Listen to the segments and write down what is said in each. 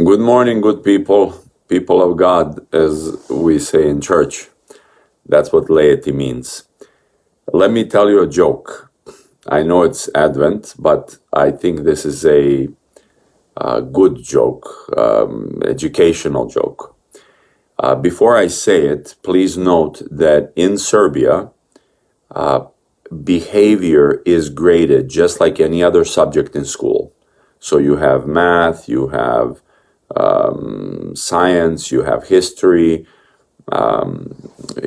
Good morning, good people of God, as we say in church. That's what laity means. Let me tell you a joke. I know it's Advent, but I think this is a good joke, educational joke. Before I say it, please note that in Serbia, behavior is graded just like any other subject in school. So you have math, you have science, you have history,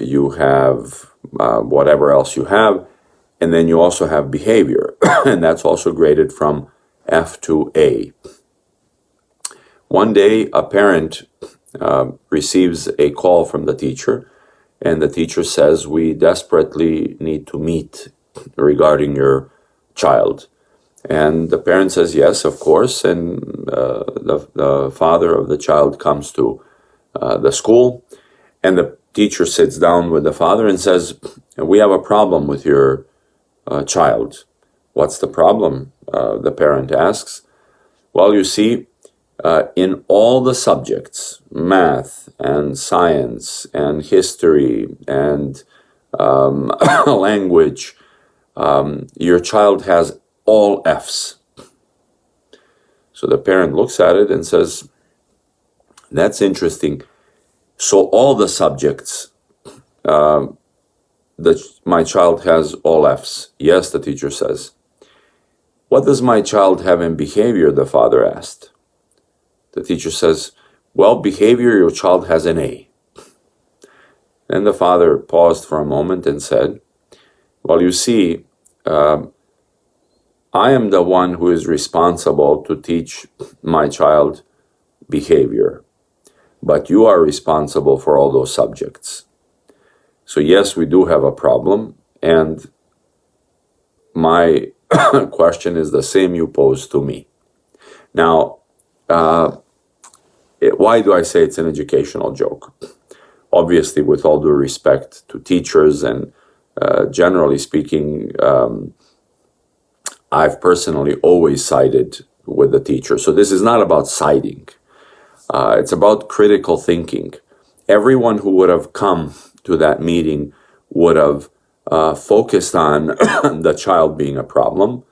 you have whatever else you have, and then you also have behavior, and that's also graded from F to A. One day, a parent receives a call from the teacher, and the teacher says, "We desperately need to meet regarding your child." And the parent says, "Yes, of course," and the father of the child comes to the school, and the teacher sits down with the father and says, "We have a problem with your child." "What's the problem?" The parent asks. "Well, you see, in all the subjects, math and science and history and language, your child has all F's." So the parent looks at it and says, "That's interesting. So all the subjects, my child has all F's." "Yes," the teacher says. "What does my child have in behavior?" the father asked. The teacher says, "Well, behavior, your child has an A." Then the father paused for a moment and said, "Well, you see, I am the one who is responsible to teach my child behavior, but you are responsible for all those subjects. So yes, we do have a problem, and my question is the same you posed to me." Now, why do I say it's an educational joke? Obviously, with all due respect to teachers and generally speaking, I've personally always sided with the teacher. So this is not about siding. It's about critical thinking. Everyone who would have come to that meeting would have focused on the child being a problem,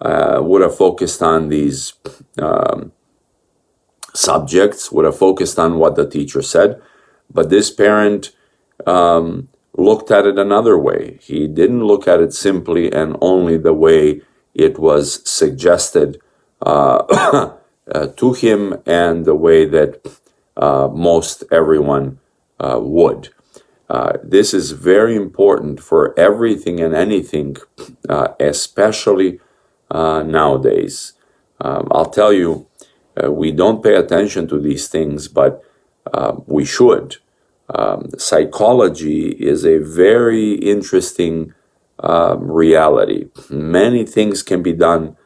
would have focused on these subjects, would have focused on what the teacher said. But this parent looked at it another way. He didn't look at it simply and only the way it was suggested to him and the way that most everyone would. This is very important for everything and anything, especially nowadays. I'll tell you, we don't pay attention to these things, but we should. Psychology is a very interesting reality. Many things can be done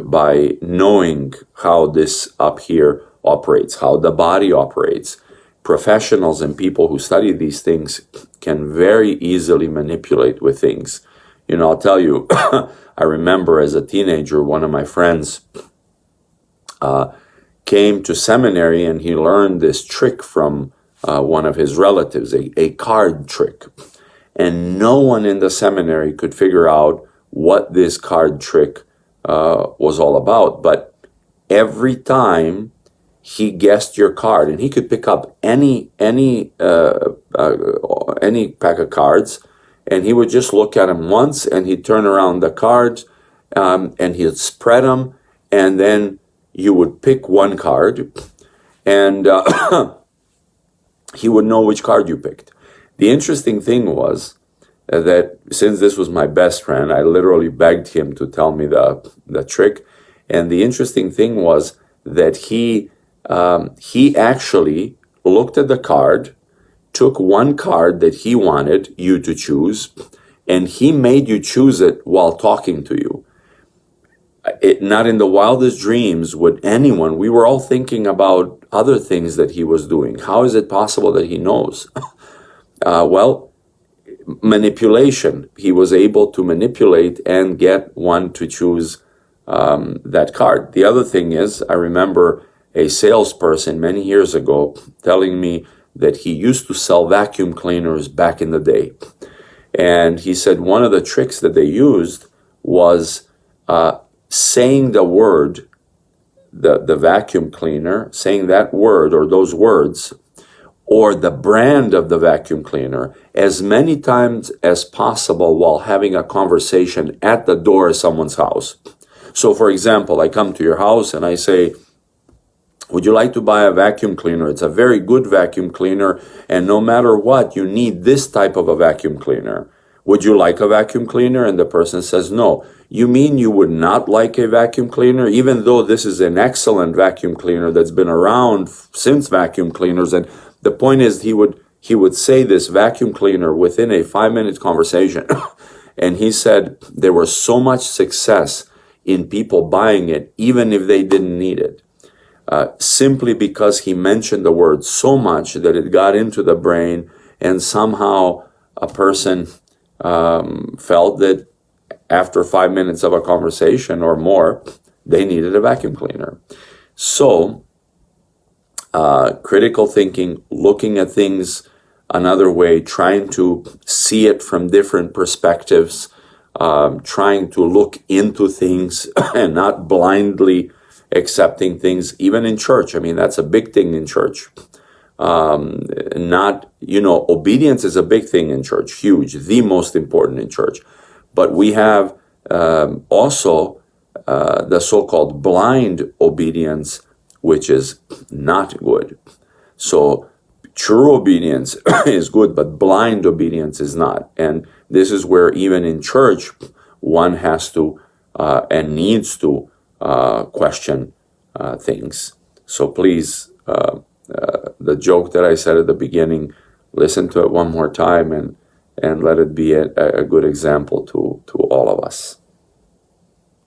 by knowing how this up here operates, how the body operates. Professionals and people who study these things can very easily manipulate with things. You know, I'll tell you, I remember as a teenager, one of my friends came to seminary and he learned this trick from one of his relatives, a card trick. And no one in the seminary could figure out what this card trick was all about. But every time he guessed your card, and he could pick up any pack of cards, and he would just look at them once, and he'd turn around the cards, and he'd spread them, and then you would pick one card, and he would know which card you picked. The interesting thing was that since this was my best friend, I literally begged him to tell me the trick. And the interesting thing was that he actually looked at the card, took one card that he wanted you to choose, and he made you choose it while talking to you. Not in the wildest dreams would anyone, we were all thinking about other things that he was doing. How is it possible that he knows? Well, manipulation. He was able to manipulate and get one to choose that card. The other thing is, I remember a salesperson many years ago telling me that he used to sell vacuum cleaners back in the day. And he said one of the tricks that they used was saying the word, the vacuum cleaner, saying that word or those words, or the brand of the vacuum cleaner as many times as possible while having a conversation at the door of someone's house. So for example, I come to your house and I say, would you like to buy a vacuum cleaner? It's a very good vacuum cleaner, and no matter what, you need this type of a vacuum cleaner. Would you like a vacuum cleaner? And the person says no. You mean you would not like a vacuum cleaner, even though this is an excellent vacuum cleaner that's been around since vacuum cleaners? And the point is, he would say this vacuum cleaner within a 5-minute conversation. And he said there was so much success in people buying it, even if they didn't need it. Simply because he mentioned the word so much that it got into the brain, and somehow a person felt that after 5 minutes of a conversation or more, they needed a vacuum cleaner. So, critical thinking, looking at things another way, trying to see it from different perspectives, trying to look into things and not blindly accepting things, even in church. I mean, that's a big thing in church. Obedience is a big thing in church, huge, the most important in church. But we have also the so-called blind obedience, which is not good. So true obedience is good, but blind obedience is not. And this is where even in church, one has to and needs to question things. So please, the joke that I said at the beginning, listen to it one more time and let it be a good example to all of us.